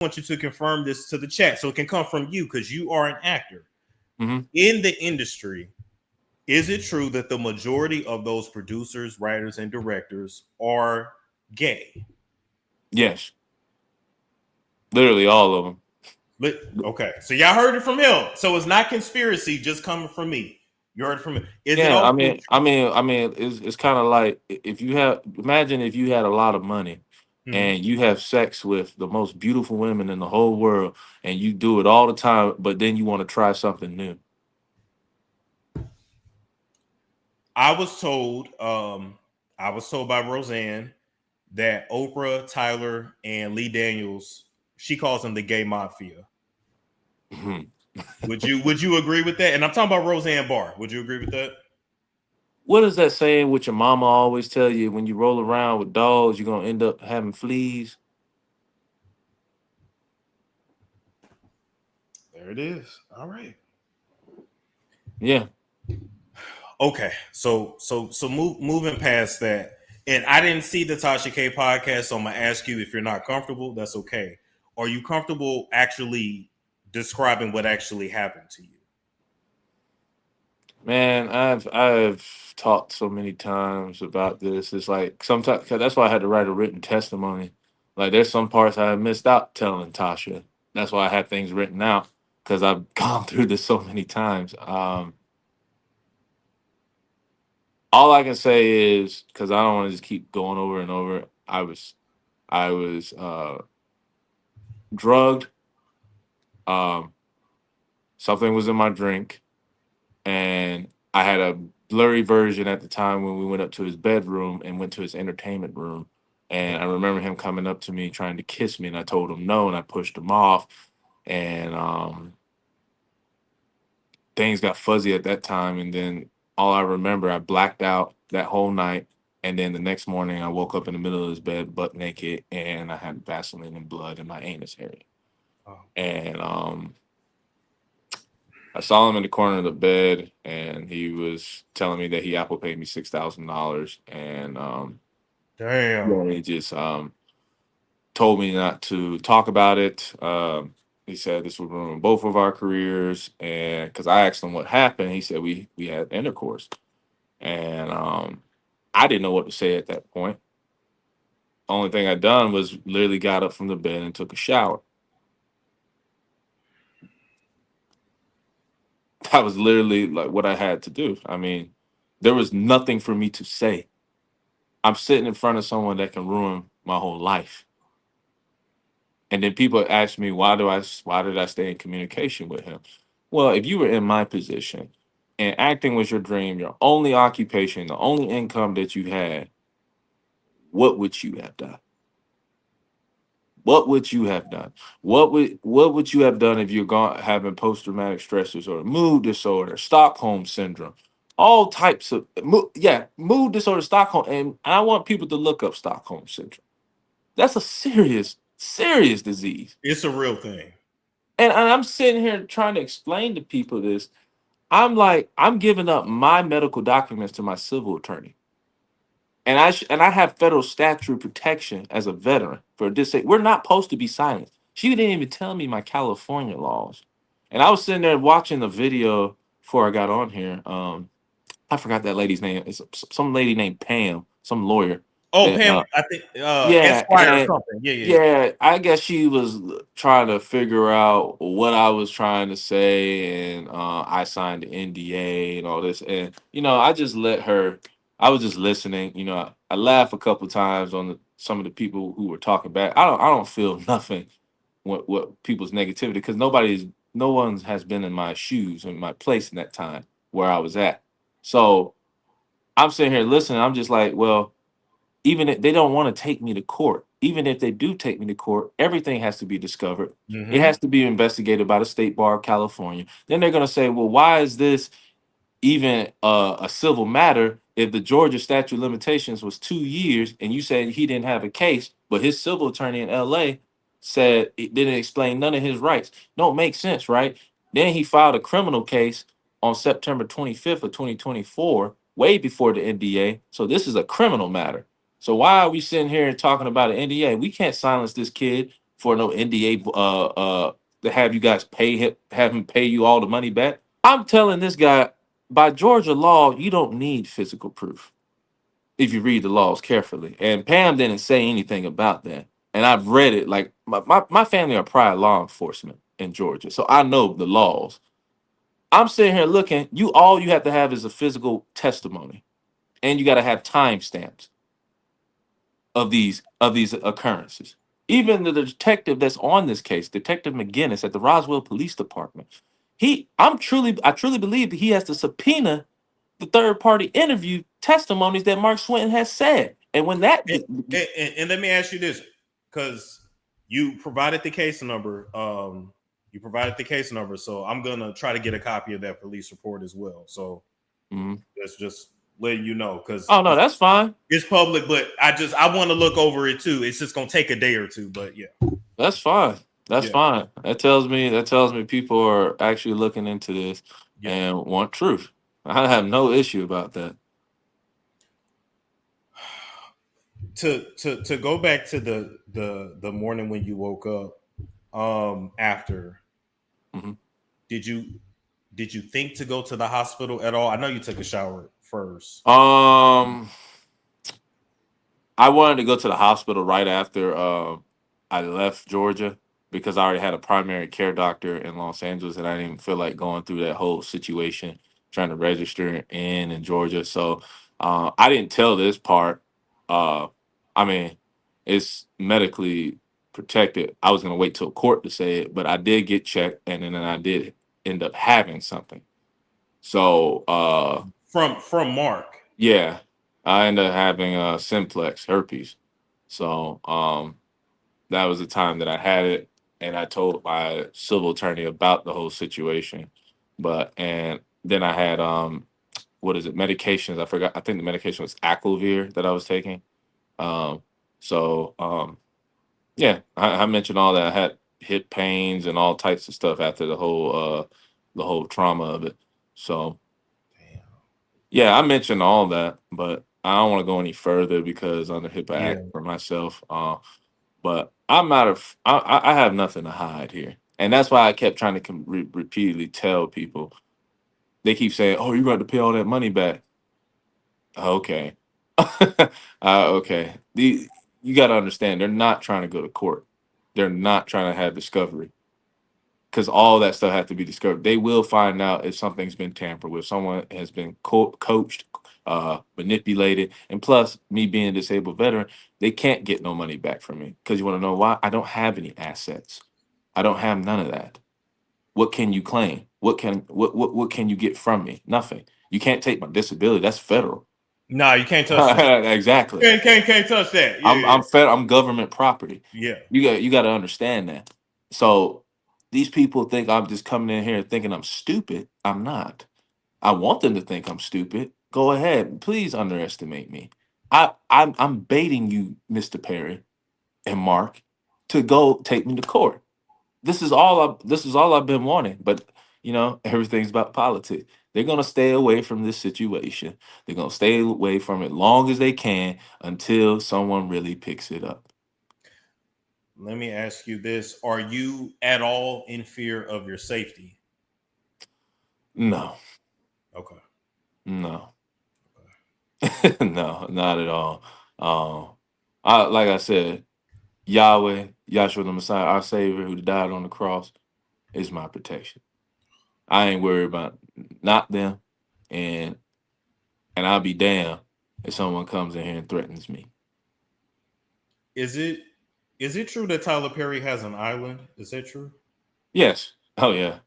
want you to confirm this to the chat so it can come from you because you are an actor. Mm-hmm. In the industry, is it true that the majority of those producers, writers, and directors are gay? Yes. Literally all of them. Okay, so y'all heard it from him. So it's not conspiracy just coming from me. You heard it from him. Is it Yeah, also it's kind of like if you have imagine if you had a lot of money Mhm. and you have sex with the most beautiful women in the whole world and you do it all the time, but then you want to try something new. I was told by Roseanne that Oprah, Tyler, and Lee Daniels, she calls them the gay mafia. Would you agree with that? And I'm talking about Roseanne Barr. Would you agree with that? What is that saying what your mama always tell you when you roll around with dogs, you're gonna end up having fleas? There it is. All right. Yeah. Okay. Moving past that. And I didn't see the Tasha K podcast, so I'm gonna ask you if you're not comfortable, that's okay. Are you comfortable actually describing what actually happened to you? Man, I've talked so many times about this. It's like sometimes 'cause that's why I had to write a written testimony. Like there's some parts I missed out telling Tasha. That's why I had things written out because I've gone through this so many times. All I can say is because I don't want to just keep going over and over. I was drugged. Um, Something was in my drink, and I had a blurry version at the time when we went up to his bedroom and went to his entertainment room. And I remember him coming up to me trying to kiss me, and I told him no, and I pushed him off. And things got fuzzy at that time. And then all I remember, I blacked out that whole night. And then the next morning, I woke up in the middle of his bed, butt naked, and I had Vaseline and blood in my anus area. Oh. And I saw him in the corner of the bed, and he was telling me that he Apple paid me $6,000, and Damn. yeah, he just told me not to talk about it. He said this would ruin both of our careers, and because I asked him what happened, he said we had intercourse, and I didn't know what to say at that point. Only thing I done was literally got up from the bed and took a shower. That was literally like what I had to do. I mean, there was nothing for me to say. I'm sitting in front of someone that can ruin my whole life. And then people ask me, why did I stay in communication with him? Well, if you were in my position and acting was your dream, your only occupation, the only income that you had, what would you have done? What would you have done? What would you have done if you're gone having post traumatic stress disorder, mood disorder, Stockholm syndrome, all types of mood disorder, Stockholm, and I want people to look up Stockholm syndrome. That's a serious disease. It's a real thing. And I'm sitting here trying to explain to people this. I'm like, I'm giving up my medical documents to my civil attorney. And I have federal statute protection as a veteran for this. We're not supposed to be silent. She didn't even tell me my California laws. And I was sitting there watching the video before I got on here. I forgot that lady's name. It's some lady named Pam, some lawyer. Oh, That Pam, I think yeah, Esquire or and something. Yeah. yeah, I guess she was trying to figure out what I was trying to say, and I signed the NDA and all this, and I just let her. I was just listening. I laughed a couple times on some of the people who were talking back. I don't feel nothing what people's negativity because no one has been in my shoes in my place in that time where I was at. So I'm sitting here listening. I'm just like, well, even if they don't want to take me to court, even if they do take me to court, everything has to be discovered. It Mm-hmm. has to be investigated by the state bar of California. Then they're going to say, well, why is this even a civil matter if the Georgia statute of limitations was 2 years and you said he didn't have a case, but his civil attorney in LA said it didn't explain none of his rights? Don't make sense, right? Then he filed a criminal case on September 25th of 2024, way before the NDA. So this is a criminal matter. So why are we sitting here talking about an NDA? We can't silence this kid for no NDA to have you guys have him pay you all the money back. I'm telling this guy, by Georgia law, you don't need physical proof if you read the laws carefully. And Pam didn't say anything about that. And I've read it. Like my family are prior law enforcement in Georgia, so I know the laws. I'm sitting here looking. All you have to have is a physical testimony, and you got to have timestamps of these occurrences. Even the detective that's on this case, Detective McGinnis at the Roswell Police Department, I truly believe that he has to subpoena the third party interview testimonies that Mark Swinton has said. And when that and let me ask you this, because you provided the case number, so I'm gonna try to get a copy of that police report as well. So that's just letting you know, because no, that's fine. It's public, but I want to look over it too. It's just gonna take a day or two, but yeah, that's fine. That's fine. That tells me people are actually looking into this and want truth. I have no issue about that. To go back to the morning when you woke up, after, did you think to go to the hospital at all? I know you took a shower first. I wanted to go to the hospital right after I left Georgia, because I already had a primary care doctor in Los Angeles, and I didn't even feel like going through that whole situation trying to register in Georgia. So I didn't tell this part. I mean, it's medically protected. I was going to wait till court to say it, but I did get checked, and then I did end up having something. So from Mark. Yeah, I ended up having simplex herpes. So that was the time that I had it, and I told my civil attorney about the whole situation. And then I had what is it, medications? I forgot. I think the medication was Aclovir that I was taking. Yeah, I mentioned all that. I had hip pains and all types of stuff after the whole trauma of it. So yeah, I mentioned all that, but I don't want to go any further because under HIPAA Act for myself. But I'm not I have nothing to hide here, and that's why I kept trying to repeatedly tell people. They keep saying, "Oh, you're going to pay all that money back." Okay, okay. You got to understand, they're not trying to go to court. They're not trying to have discovery, because all that stuff has to be discovered. They will find out if something's been tampered with, someone has been coached, manipulated, and plus, me being a disabled veteran, they can't get no money back from me. Because you want to know why? I don't have any assets. I don't have none of that. What can you claim? What can you get from me? Nothing. You can't take my disability. That's federal. No, you can't touch that. Exactly. Can't touch that. I'm government property. Yeah. You got to understand that. So these people think I'm just coming in here thinking I'm stupid. I'm not. I want them to think I'm stupid. Go ahead. Please underestimate me. I'm baiting you, Mr. Perry and Mark, to go take me to court. This is all I've been wanting. But everything's about politics. They're gonna stay away from this situation. They're gonna stay away from it long as they can until someone really picks it up. Let me ask you this. Are you at all in fear of your safety? No. Okay. No. Okay. No, not at all. Like I said, Yahweh, Yahshua the Messiah, our Savior, who died on the cross, is my protection. I ain't worried about not them, and I'll be damned if someone comes in here and threatens me. Is it true that Tyler Perry has an island? Is that true? Yes. Oh yeah.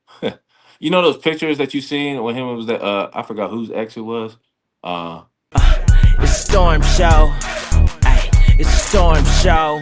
You know those pictures that you seen when him was that I forgot whose ex it was. It's a storm show. Ay, it's a storm show.